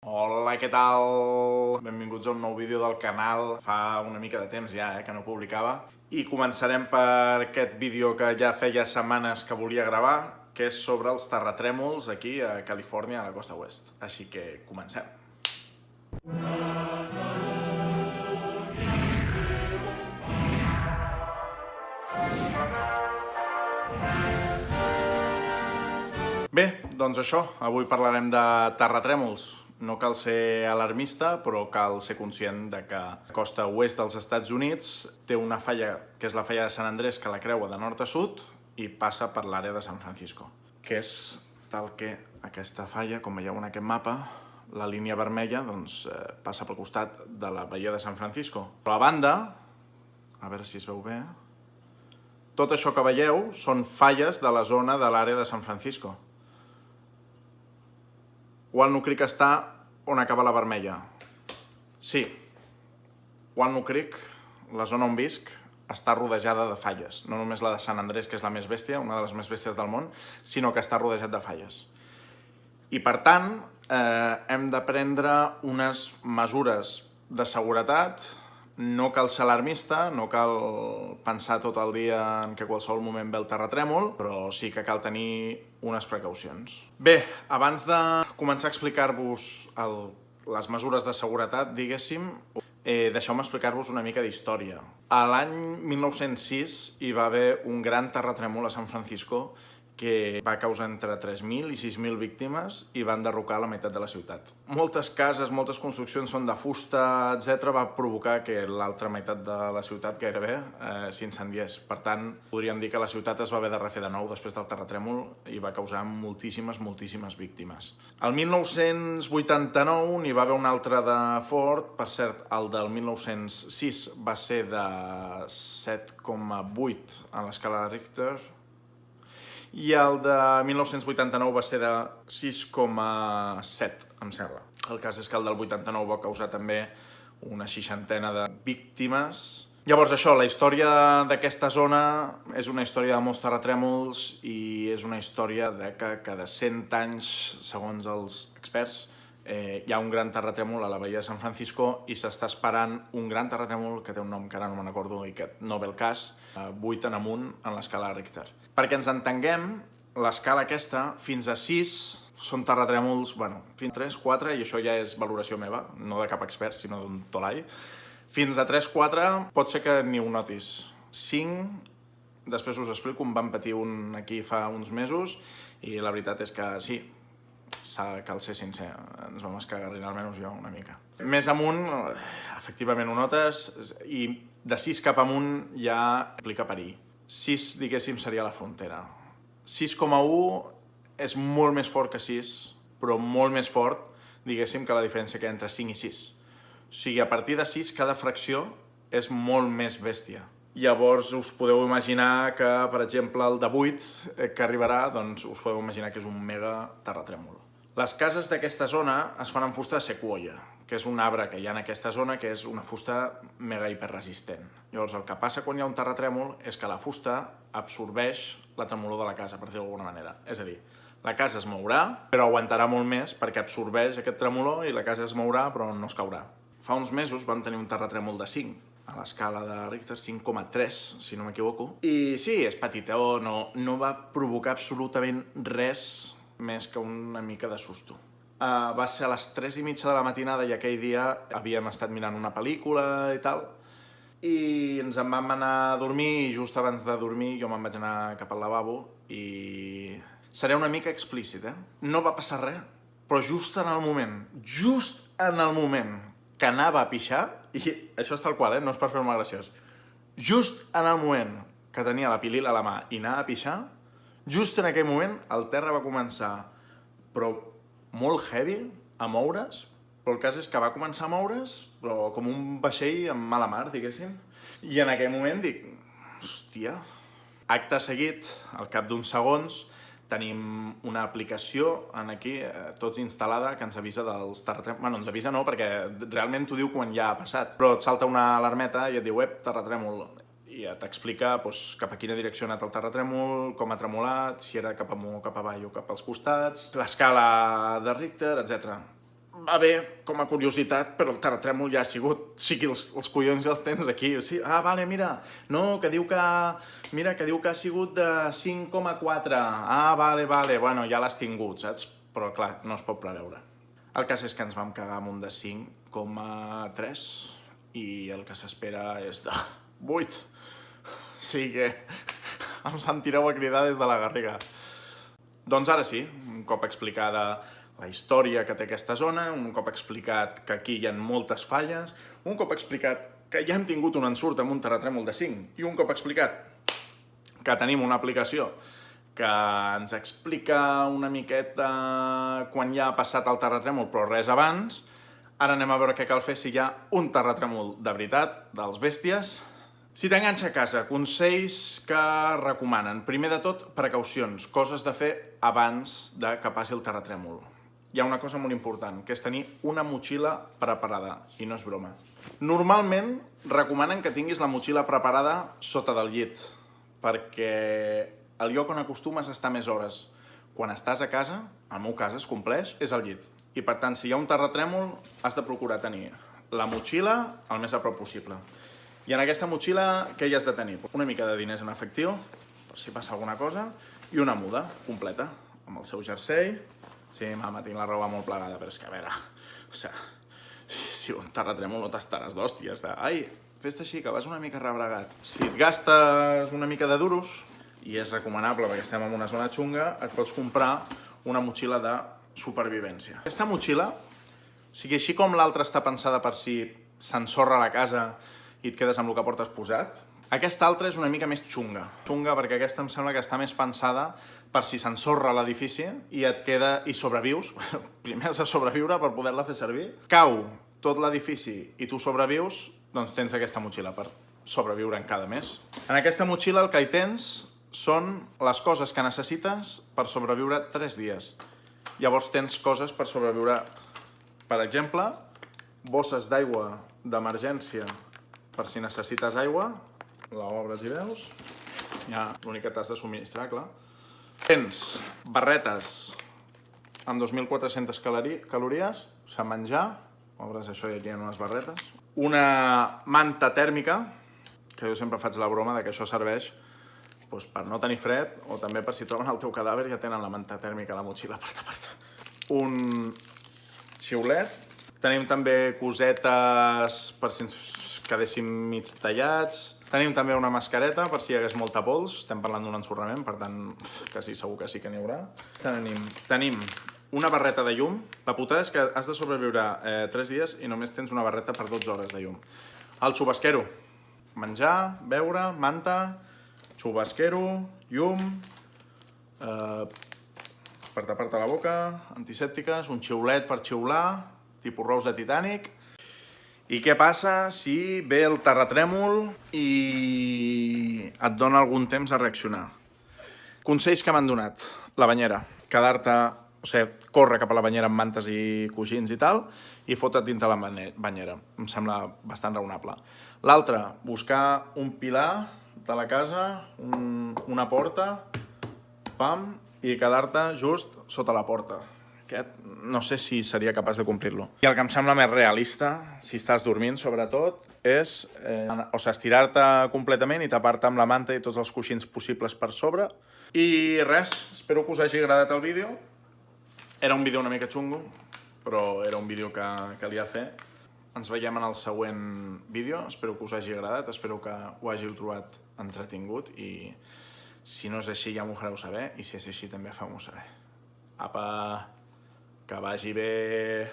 Hola, què tal? Benvinguts a un nou vídeo del canal. Fa una mica de temps ja que no publicava. I començarem per aquest vídeo que ja feia setmanes que volia gravar, que és sobre els terratrèmols aquí a Califòrnia, a la costa oest. Així que comencem. Bé, doncs això, avui parlarem de terratrèmols. No cal ser alarmista, però cal ser conscient de que la costa oest dels Estats Units té una falla, que és la falla de Sant Andrés, que la creua de nord a sud i passa per l'àrea de San Francisco, que és tal que aquesta falla, com veieu en aquest mapa, la línia vermella doncs, passa pel costat de la bahia de San Francisco. Però a banda, a veure si es veu bé, tot això que veieu són falles de la zona de l'àrea de San Francisco. Walnut Creek està on acaba la vermella. Sí, Walnut Creek, la zona on visc, està rodejada de falles. No només la de Sant Andrés, que és la més bèstia, una de les més bèsties del món, sinó que està rodejat de falles. I per tant, hem de prendre unes mesures de seguretat. No cal ser alarmista, no cal pensar tot el dia en que qualsevol moment ve el terratrèmol, però sí que cal tenir unes precaucions. Bé, abans de començar a explicar-vos les mesures de seguretat, diguéssim, deixeu-me explicar-vos una mica d'història. A l'any 1906 hi va haver un gran terratrèmol a San Francisco que va causar entre 3.000 i 6.000 víctimes i va enderrocar la meitat de la ciutat. Moltes cases, moltes construccions són de fusta, etc. va provocar que l'altra meitat de la ciutat gairebé s'incendiés. Per tant, podríem dir que la ciutat es va haver de refer de nou després del terratrèmol i va causar moltíssimes víctimes. El 1989 n'hi va haver un altre de fort, per cert, el del 1906 va ser de 7,8 a l'escala de Richter, i el de 1989 va ser de 6,7, em sembla. El cas és que el del 89 va causar també una 60ena de víctimes. Llavors això, la història d'aquesta zona és una història de molts terratrèmols i és una història de que cada 100 anys, segons els experts, hi ha un gran terratrèmol a la bahia de San Francisco i s'està esperant un gran terratrèmol que té un nom que ara no me'n recordo i que no ve el cas, 8 en amunt en l'escala de Richter. Perquè ens entenguem, l'escala aquesta, fins a 6 són terratrèmols, bueno, fins a 3, 4, i això ja és valoració meva, no de cap expert, sinó d'un tolai. Fins a 3, 4 pot ser que ni ho notis. 5, després us explico, en vam patir un aquí fa uns mesos i la veritat és que sí, cal ser sincer, ens vam escagarrinar almenys jo una mica. Més amunt, efectivament ho notes, i de 6 cap amunt ja implica perill. 6, diguéssim, seria la frontera. 6,1 és molt més fort que 6, però molt més fort, diguéssim, que la diferència que hi ha entre 5 i 6. O sigui, a partir de 6, cada fracció és molt més bèstia. Llavors us podeu imaginar que, per exemple, el de 8 que arribarà, doncs us podeu imaginar que és un mega terratrèmol. Les cases d'aquesta zona es fan amb fusta de sequoia, que és un arbre que hi ha en aquesta zona que és una fusta mega hiperresistent. Llavors el que passa quan hi ha un terratrèmol és que la fusta absorbeix la tremolor de la casa, per dir-ho d'alguna manera. És a dir, la casa es mourà, però aguantarà molt més perquè absorbeix aquest tremolor i la casa es mourà però no es caurà. Fa uns mesos vam tenir un terratrèmol de 5, a l'escala de Richter, 5,3, si no m'equivoco. I sí, és petitó, no va provocar absolutament res més que una mica de susto. Va ser a les 3:30 de la matinada i aquell dia havíem estat mirant una pel·lícula i tal, i ens en vam anar a dormir i just abans de dormir jo me'n vaig anar cap al lavabo i seré una mica explícit, No va passar res, però just en el moment que anava a pixar, i això és tal qual, no és per fer-me graciós, just en el moment que tenia la pilila a la mà i anava a pixar, just en aquell moment el terra va començar, però molt heavy, a moure's, però el cas és que va començar a moure's, però com un vaixell en mala mar, diguéssim, i en aquell moment dic, hòstia. Acte seguit, al cap d'uns segons, tenim una aplicació aquí, tots instal·lada, que ens avisa dels terratrèmols. Bueno, ens avisa no, perquè realment t'ho diu quan ja ha passat, però et salta una alarmeta i et diu, terratrèmol. I t'explica cap a quina direcció ha anat el terratrèmol, com ha tremolat, si era cap amunt o cap avall o cap als costats, l'escala de Richter, etc. va bé com a curiositat, però el terratrèmol ja ha sigut. O sigui, els collons ja els tens aquí. O sigui, vale, mira, no, que diu que ha sigut de 5,4. Vale, bueno, ja l'has tingut, saps? Però, clar, no es pot preveure. El cas és que ens vam cagar amb un de 5,3 i el que s'espera és de 8. O sigui que em sentireu a cridar des de la Garriga. Doncs ara sí, un cop explicada la història que té aquesta zona, un cop explicat que aquí hi ha moltes falles, un cop explicat que ja hem tingut un ensurt amb un terratrèmol de 5 i un cop explicat que tenim una aplicació que ens explica una miqueta quan ja ha passat el terratrèmol però res abans, ara anem a veure què cal fer si hi ha un terratrèmol de veritat, dels bèsties. Si t'enganxa a casa, consells que recomanen. Primer de tot, precaucions, coses de fer abans de que passi el terratrèmol. Hi ha una cosa molt important, que és tenir una motxilla preparada, i no és broma. Normalment recomanen que tinguis la motxilla preparada sota del llit, perquè el lloc on acostumes a estar més hores quan estàs a casa, en el meu cas es compleix, és al llit. I per tant, si hi ha un terratrèmol, has de procurar tenir la motxilla el més a prop possible. I en aquesta motxilla, què hi has de tenir? Una mica de diners en efectiu, per si passa alguna cosa, i una muda completa, amb el seu jersei. Sí, mama, tinc la roba molt plegada, però és que a veure, si un terratrèmol no t'estaràs d'hòsties, ai, fes-te així, que vas una mica rebregat. Si et gastes una mica de duros, i és recomanable perquè estem en una zona xunga, et pots comprar una motxilla de supervivència. Aquesta motxilla, o sigui, així com l'altra està pensada per si s'ensorra la casa i et quedes amb el que portes posat, aquesta altra és una mica més xunga. Xunga perquè aquesta em sembla que està més pensada per si s'ensorra l'edifici i et queda i sobrevius. Primer has de sobreviure per poder-la fer servir. Cau tot l'edifici i tu sobrevius, doncs tens aquesta motxilla per sobreviure en cada mes. En aquesta motxilla el que hi tens són les coses que necessites per sobreviure 3 dies. Llavors tens coses per sobreviure, per exemple, bosses d'aigua d'emergència per si necessites aigua, l'obres i veus, ja l'únic que t'has de subministrar, clar. Tens barretes amb 2.400 calories, s'ha menjar, obres això i aquí hi ha unes barretes. Una manta tèrmica, que jo sempre faig la broma de que això serveix per no tenir fred o també per si troben el teu cadàver ja tenen la manta tèrmica a la motxilla per tapar-te. Un xiulet. Tenim també cosetes per si ens quedéssim mig tallats. Tenim també una mascareta per si hi hagués molta pols. Estem parlant d'un ensorrament, per tant, quasi segur que sí que n'hi haurà. Tenim una barreta de llum. La putada és que has de sobreviure 3 dies i només tens una barreta per 12 hores de llum. El xubasquero. Menjar, beure, manta, xubasquero, llum, per tapar-te la boca, antisèptiques, un xiulet per xiular, tipus Rose de Titanic. I què passa si ve el terratrèmol i et dona algun temps a reaccionar? Consells que m'han donat. La banyera. Quedar-te, córrer cap a la banyera amb mantes i coixins i tal, i fotre't dintre la banyera. Em sembla bastant raonable. L'altre, buscar un pilar de la casa, una porta, pam, i quedar-te just sota la porta. Aquest no sé si seria capaç de complir-lo. I el que em sembla més realista, si estàs dormint sobretot, és estirar-te completament i tapar-te amb la manta i tots els coixins possibles per sobre. I res, espero que us hagi agradat el vídeo. Era un vídeo una mica xungo, però era un vídeo que calia fer. Ens veiem en el següent vídeo, espero que us hagi agradat, espero que ho hàgiu trobat entretingut i si no és així ja m'ho fareu saber i si és així també feu-m'ho saber. Apa! Que vagi bé!